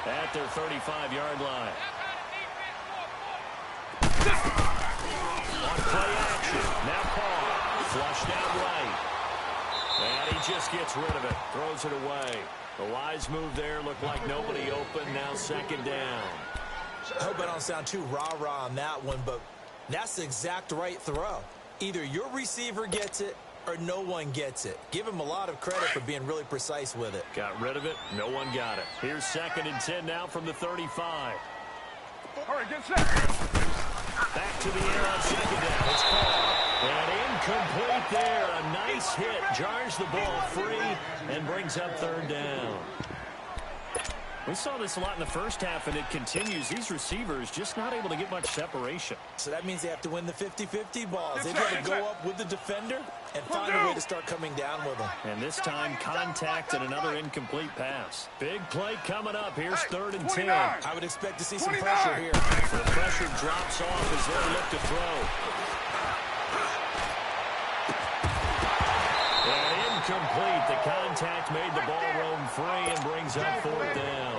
at their 35-yard line. On play action, now Carr. Flushed out right. And he just gets rid of it. Throws it away. The wise move there. Looked like nobody open. Now second down. I hope I don't sound too rah-rah on that one, but that's the exact right throw. Either your receiver gets it or no one gets it. Give him a lot of credit for being really precise with it. Got rid of it. No one got it. Here's 2nd and 10 now from the 35. All right, get set. Back to the air on 2nd down. It's called. And incomplete there. A nice hit. Jars the ball free and brings up 3rd down. We saw this a lot in the first half, and it continues. These receivers just not able to get much separation. So that means they have to win the 50-50 balls. They've got to go up with the defender and find a way to start coming down with them. And this time, contact and another incomplete pass. Big play coming up. Here's 3rd and 10. I would expect to see some pressure here. The pressure drops off as they look to throw. And incomplete. The contact made the ball roam free and brings up 4th down.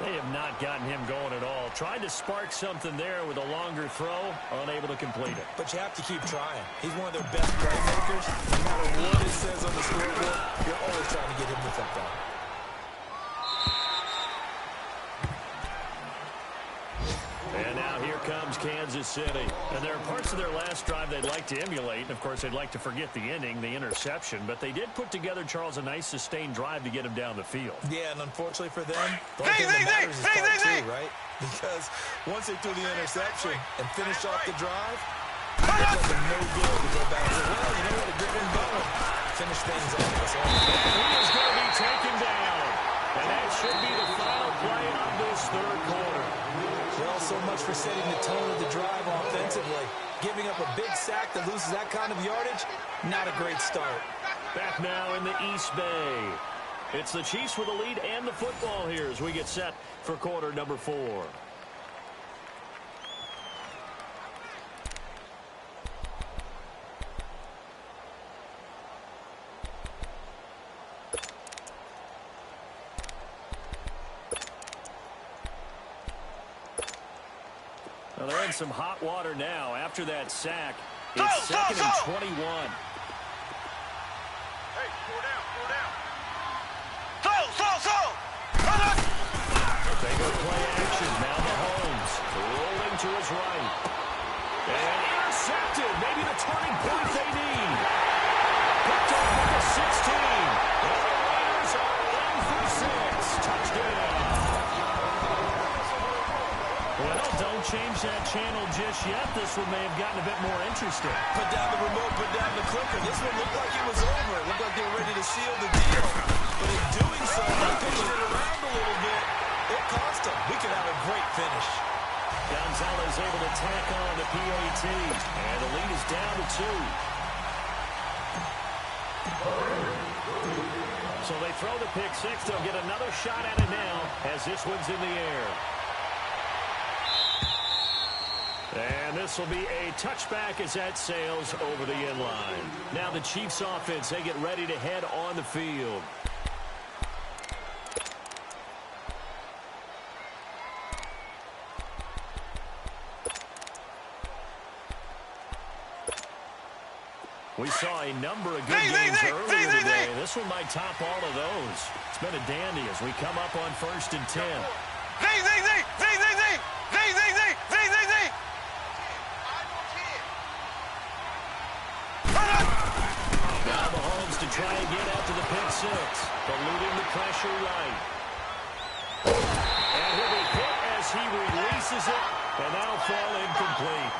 They have not gotten him going at all. Tried to spark something there with a longer throw, unable to complete it. But you have to keep trying. He's one of their best playmakers. No matter what it says on the scoreboard, you're always trying to get him the football. And now here comes Kansas City. And there are parts of their last drive they'd like to emulate. And, of course, they'd like to forget the ending, the interception. But they did put together, Charles, a nice sustained drive to get him down the field. Yeah, and unfortunately for them, the only thing that matters is part 2, right? Because once they threw the interception and finished off the drive, it does them no good to go back and say, well, you know what, a good one going. Finish things off. That's all. He is going to be taken down. And that should be the final play of this 3rd quarter. Well, so much for setting the tone of the drive offensively. Giving up a big sack that loses that kind of yardage, not a great start. Back now in the East Bay. It's the Chiefs with the lead and the football here as we get set for quarter number 4. Well, they're in some hot water now. After that sack, it's 2nd and 21. Hey, slow down, slow down. They go play action. Now Mahomes rolling to his right. And intercepted. Maybe the turning point they need. Picked up at the 16. And the Raiders are in for 6. Touchdown. Well, don't change that channel just yet. This one may have gotten a bit more interesting. Put down the remote, put down the clicker. This one looked like it was over. It looked like they were ready to seal the deal. But in doing so, by pitching it around a little bit, it cost them. We could have a great finish. Gonzalez able to tack on the PAT. And the lead is down to 2. So they throw the pick 6. They'll get another shot at it now as this one's in the air. And this will be a touchback as that sails over the end line. Now the Chiefs offense, they get ready to head on the field. We saw a number of good games earlier today. This one might top all of those. It's been a dandy as we come up on 1st and 10. Now Mahomes to try again after the pick 6. Eluding the pressure right. And he'll be hit as he releases it. And that'll fall incomplete.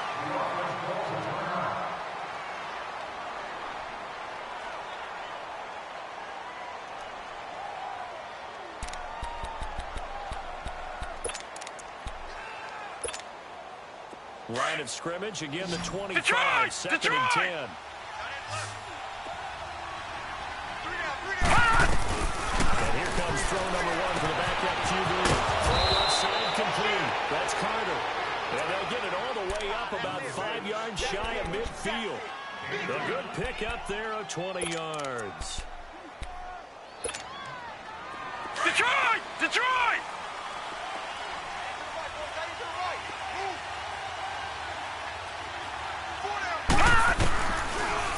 Line of scrimmage, again the 25, Detroit! 2nd and 10. And here comes throw number 1 for the backup QB. Throw left side complete. That's Carter. And they'll get it all the way up about 5 yards shy of midfield. A good pick up there of 20 yards. Detroit! Detroit!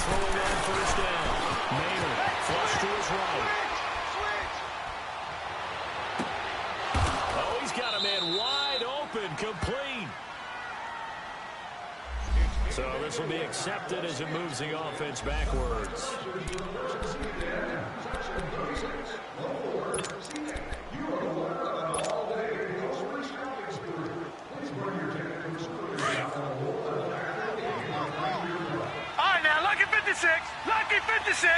Throwing on 1st down. Maynard flush to his right. Oh, he's got a man wide open, complete. So this This will be accepted as it moves the offense backwards. All right, now, lucky 56. Lucky 56.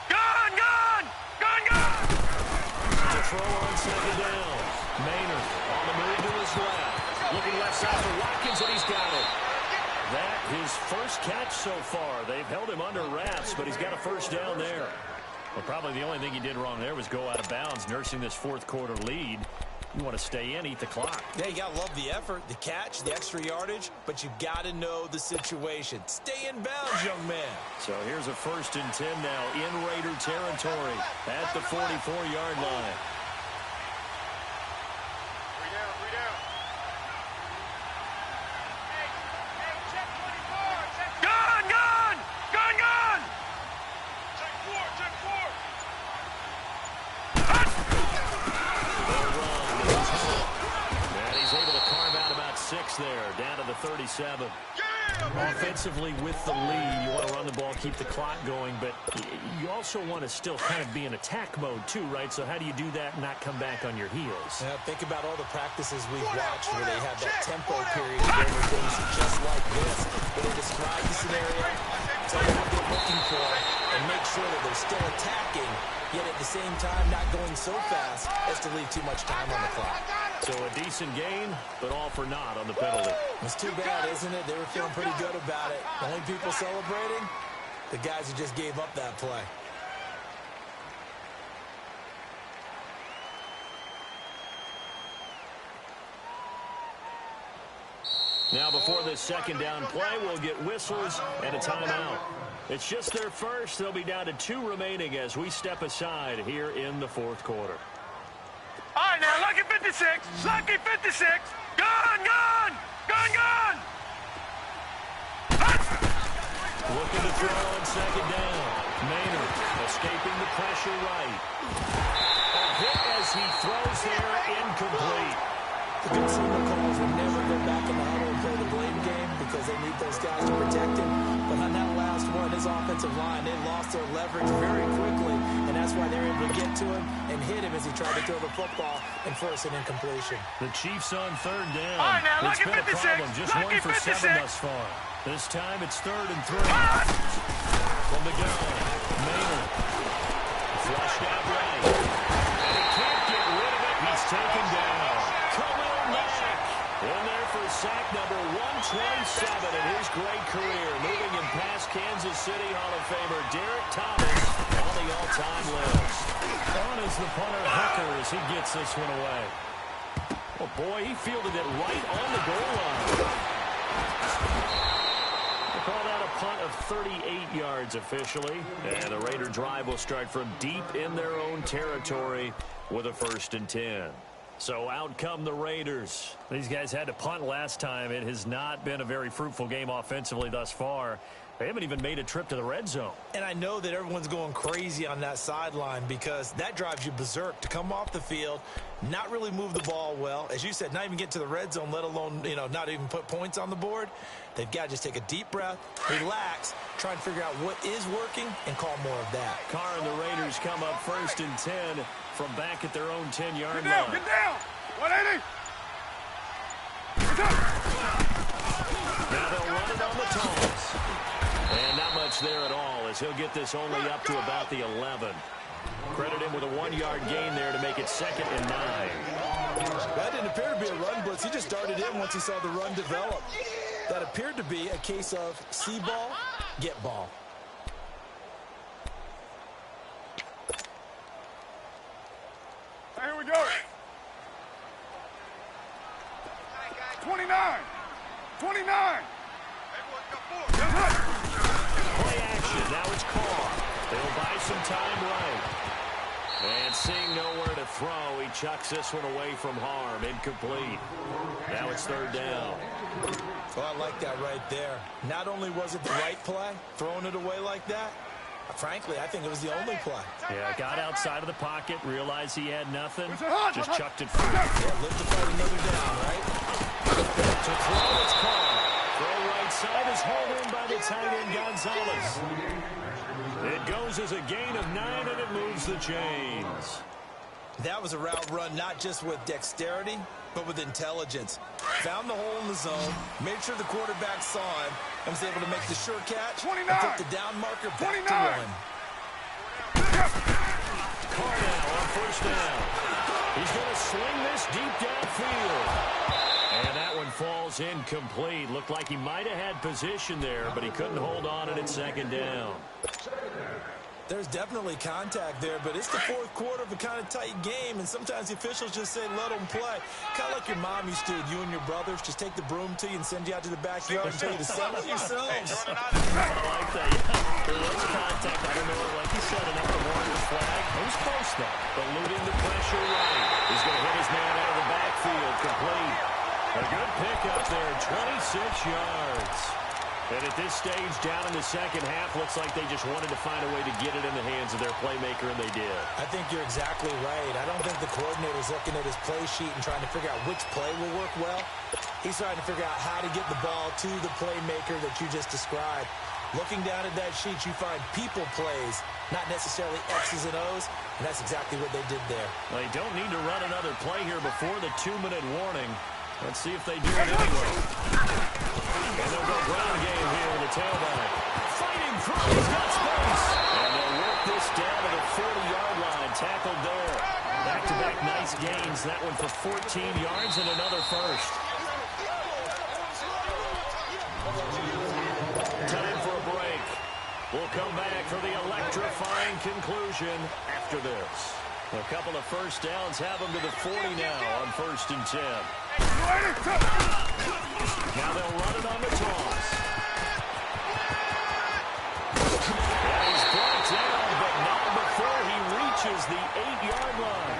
Gone, gone. Gone, gone. To throw on second down. Maynard on the move to his left. Looking left side for Watkins, and he's got it. That his first catch so far. They've held him under wraps, but he's got a first down there. Well, probably the only thing he did wrong there was go out of bounds, nursing this fourth quarter lead. You want to stay in, eat the clock. Yeah, you got to love the effort, the catch, the extra yardage, but you got to know the situation. Stay in bounds, young man. So here's a 1st and 10 now in Raider territory at the 44-yard line. There, down to the 37. Offensively with the lead, you want to run the ball, keep the clock going, but you also want to still kind of be in attack mode too, right? So how do you do that and not come back on your heels? Yeah, think about all the practices we've watched where they have that tempo period where things just like this, where they describe the scenario, tell you what they're looking for, and make sure that they're still attacking, yet at the same time not going so fast as to leave too much time on the clock. So a decent gain, but all for naught on the penalty. It's too bad, isn't it? They were feeling pretty good about it. The only people celebrating, the guys who just gave up that play. Now before this second down play, we'll get whistles and a timeout. It's just their first. They'll be down to 2 remaining as we step aside here in the fourth quarter. All right, now, lucky 56. Lucky 56. Gone, gone. Gone, gone. Looking to throw on second down. Maynard escaping the pressure right. A hit as he throws there, incomplete. The good signal calls will never go back in the huddle and play the blame game because they need those guys to protect him. But on that last one, his offensive line, they lost their leverage very quickly, and that's why they were able to get to him and hit him as he tried to throw the football and force an incompletion. The Chiefs on third down. All right, now, it's been 56. a problem. Just lucky 1 for 56. 7 thus far. This time it's 3rd and 3. From the gun, Maynard. Flushed out right. And he can't get rid of it. He's taken down. Khalil Mack in there for sack number 127 in his great career. Moving in past Kansas City Hall of Famer Derek Thomas on the all-time list. On is the punter Hooker as he gets this one away. Oh boy, he fielded it right on the goal line. Call that a punt of 38 yards officially. And the Raider drive will start from deep in their own territory with a 1st and 10. So out come the Raiders. These guys had to punt last time. It has not been a very fruitful game offensively thus far. They haven't even made a trip to the red zone. And I know that everyone's going crazy on that sideline because that drives you berserk to come off the field, not really move the ball well. As you said, not even get to the red zone, let alone, not even put points on the board. They've got to just take a deep breath, relax, try and figure out what is working, and call more of that. Carr and the Raiders come up 1st and 10 from back at their own 10-yard Get down, line. get down. 180. Get up. Now they'll run it on the toss. And not much there at all as he'll get this only up to about the 11. Credit him with a 1-yard gain there to make it 2nd and 9. That didn't appear to be a run blitz. He just darted in once he saw the run develop. That appeared to be a case of see ball, get ball. Here we go. 29. 29. Play action. Now it's Carr. They'll buy some time right. And seeing nowhere to throw, he chucks this one away from harm. Incomplete. Now it's 3rd down. Well, I like that right there. Not only was it the right play, throwing it away like that, frankly, I think it was the only play. Yeah, got outside of the pocket, realized he had nothing, just chucked it free. Yeah, live to fight another down, right? To throw, it's Carr. right side is hauled in by the tight end, Gonzalez. It goes as a gain of 9, and it moves the chains. That was a route run not just with dexterity, but with intelligence. Found the hole in the zone, made sure the quarterback saw him, and was able to make the sure catch 29. and put the down marker back 29. to run. Carr now on first down. He's going to swing this deep downfield. And that one falls incomplete. Looked like he might have had position there, but he couldn't hold on it at second down. There's definitely contact there, but it's the fourth quarter of a kind of tight game, and sometimes the officials just say, let them play. Kind of like your mom used to, you and your brothers, just take the broom to you and send you out to the backyard and tell you to settle it yourselves. I like that, yeah. There was contact. I don't know, like he said, enough to warrant the flag. It was close, though. Eluding the pressure right. He's going to hit his man out of the backfield, complete. A good pickup there, 26 yards. And at this stage, down in the second half, looks like they just wanted to find a way to get it in the hands of their playmaker, and they did. I think you're exactly right. I don't think the coordinator's looking at his play sheet and trying to figure out which play will work well. He's trying to figure out how to get the ball to the playmaker that you just described. Looking down at that sheet, you find people plays, not necessarily X's and O's, and that's exactly what they did there. Well, they don't need to run another play here before the 2-minute warning. Let's see if they do it anyway. And they'll go ground game here with the tailback. Fighting through, he's got space. And they'll work this down to the 40-yard line. Tackled there. Back-to-back nice gains. That one for 14 yards and another first. Time for a break. We'll come back for the electrifying conclusion after this. A couple of first downs have them to the 40 now on 1st and 10. Now they'll run it on the toss. And he's brought down, but not before he reaches the 8-yard line.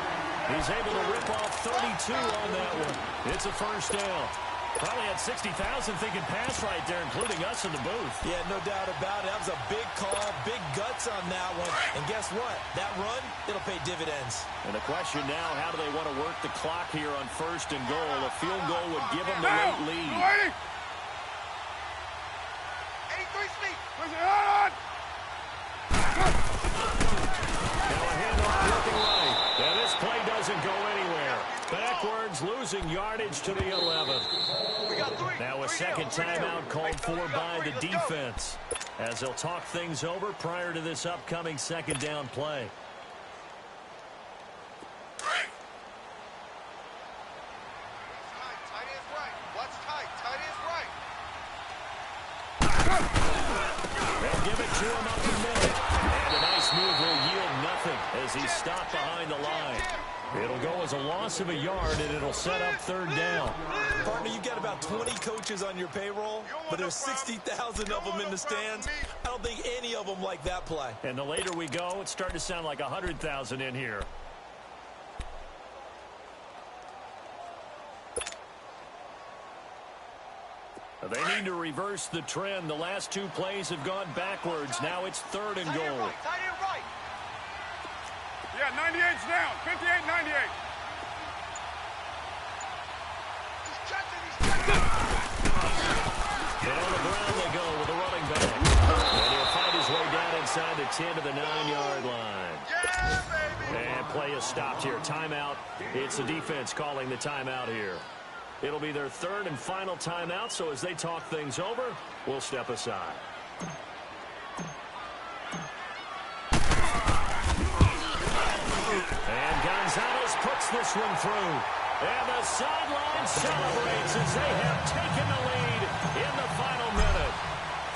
He's able to rip off 32 on that one. It's a first down. Probably had 60,000 thinking pass right there, including us in the booth. Yeah, no doubt about it. That was a big call, big guts on that one. And guess what? That run, it'll pay dividends. And the question now, how do they want to work the clock here on 1st and goal? A field goal would give them the late lead. 83 speed. Now a handoff looking right. And this play doesn't go anywhere. Backwards, losing yardage to the 11. Now a second timeout called for by the defense, as they'll talk things over prior to this upcoming second down play. Tight is right. Watch tight. Tight is right. They'll give it to him up the middle. And a nice move will yield nothing as he's stopped behind the line. It'll go as a loss of a yard, and it'll set up 3rd down. Partner, you got about 20 coaches on your payroll, but there's 60,000 of them in the stands. I don't think any of them like that play. And the later we go, it's starting to sound like 100,000 in here. They need to reverse the trend. The last 2 plays have gone backwards. Now it's 3rd and goal. Tight end right. Yeah, 98's down. 58, 98. He's catching. And on the ground they go with the running back. And he'll find his way down inside the 10 to the 9-yard line. Yeah, baby. And play is stopped here. Timeout. It's the defense calling the timeout here. It'll be their 3rd and final timeout, so as they talk things over, we'll step aside. And Gonzalez puts this one through. And the sideline celebrates as they have taken the lead in the final minute.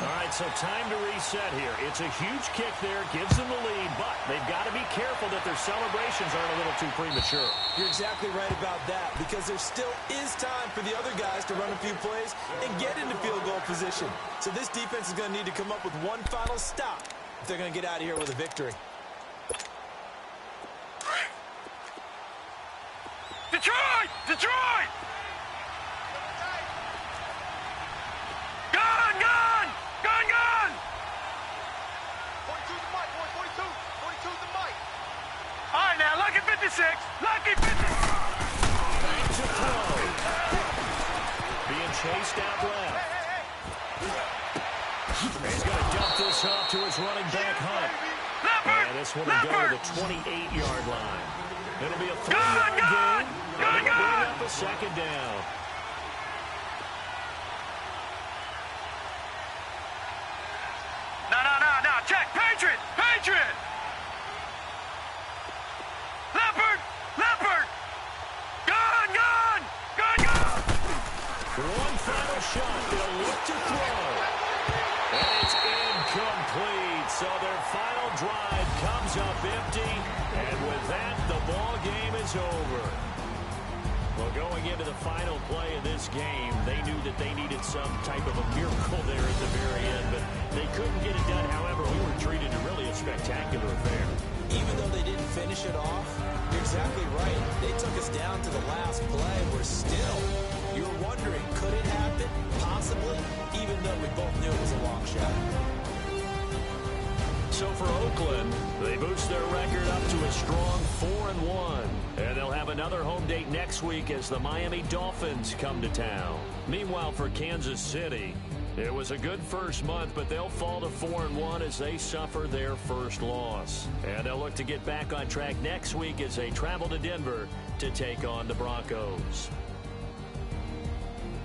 All right, so time to reset here. It's a huge kick there, gives them the lead, but they've got to be careful that their celebrations aren't a little too premature. You're exactly right about that, because there still is time for the other guys to run a few plays and get into field goal position. So this defense is going to need to come up with one final stop if they're going to get out of here with a victory. Detroit! Detroit! Gun! Gun! Gun! Gun! 42's the mic, boy. 42. 42's the mic. All right, now, lucky 56. Lucky 56. Back to throw. Being chased out left. He's going to dump this off to his running back, Hunt. And this one will go to the 28-yard line. It'll be a 3-yard gain. And it'll bring up a second down. No. Check. Patriot. Leopard. Gun. One final shot. They'll look to throw. And it's incomplete. So their final drive comes up empty. And with that, the ball game is over. Well, going into the final play of this game, they knew that they needed some type of a miracle there at the very end, but they couldn't get it done. However, we were treated to really a spectacular affair. Even though they didn't finish it off, you're exactly right. They took us down to the last play. We're still, you were wondering, could it happen? Possibly, even though we both knew it was a long shot. So for Oakland, they boost their record up to a strong 4-1. And they'll have another home date next week as the Miami Dolphins come to town. Meanwhile, for Kansas City, it was a good first month, but they'll fall to 4-1 as they suffer their first loss. And they'll look to get back on track next week as they travel to Denver to take on the Broncos.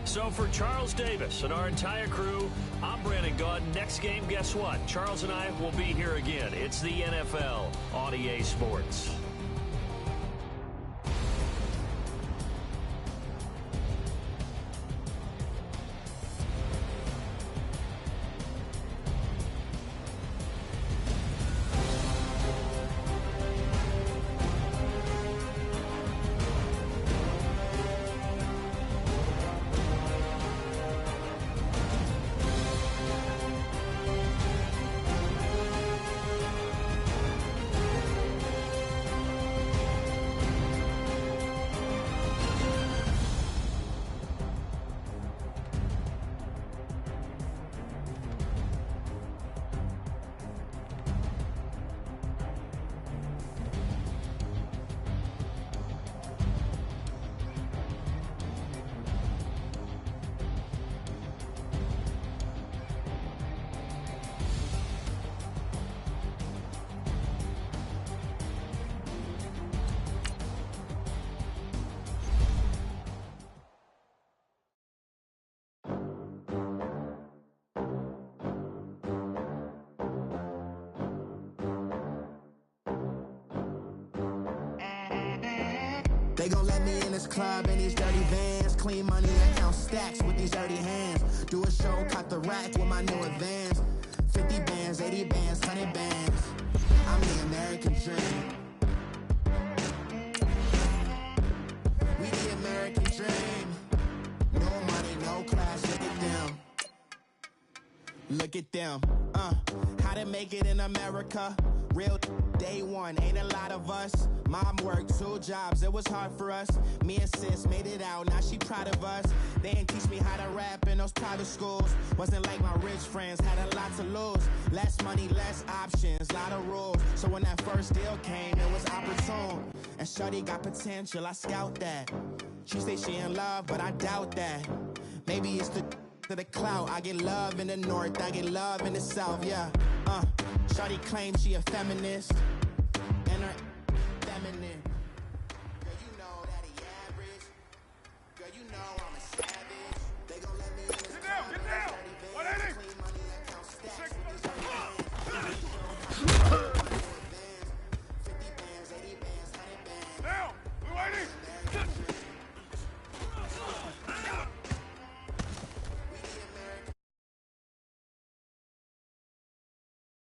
So for Charles Davis and our entire crew, I'm Brandon Gaudin. Next game, guess what? Charles and I will be here again. It's the NFL on EA Sports. They gon' let me in this club in these dirty vans. Clean money and count stacks with these dirty hands. Do a show, cut the rack with my new advance. 50 bands, 80 bands, 100 bands. I'm the American dream. We the American dream. No money, no class, look at them. Look at them, how to make it in America. Real day one, ain't a lot of us. Mom worked 2 jobs, it was hard for us. Me and sis made it out, now she proud of us. They didn't teach me how to rap in those private schools. Wasn't like my rich friends, had a lot to lose. Less money, less options, lot of rules. So when that first deal came, it was opportune. And shorty got potential, I scout that. She say she in love, but I doubt that. Maybe it's to the clout. I get love in the north, I get love in the south, yeah. Shorty claims she a feminist, and her feminine.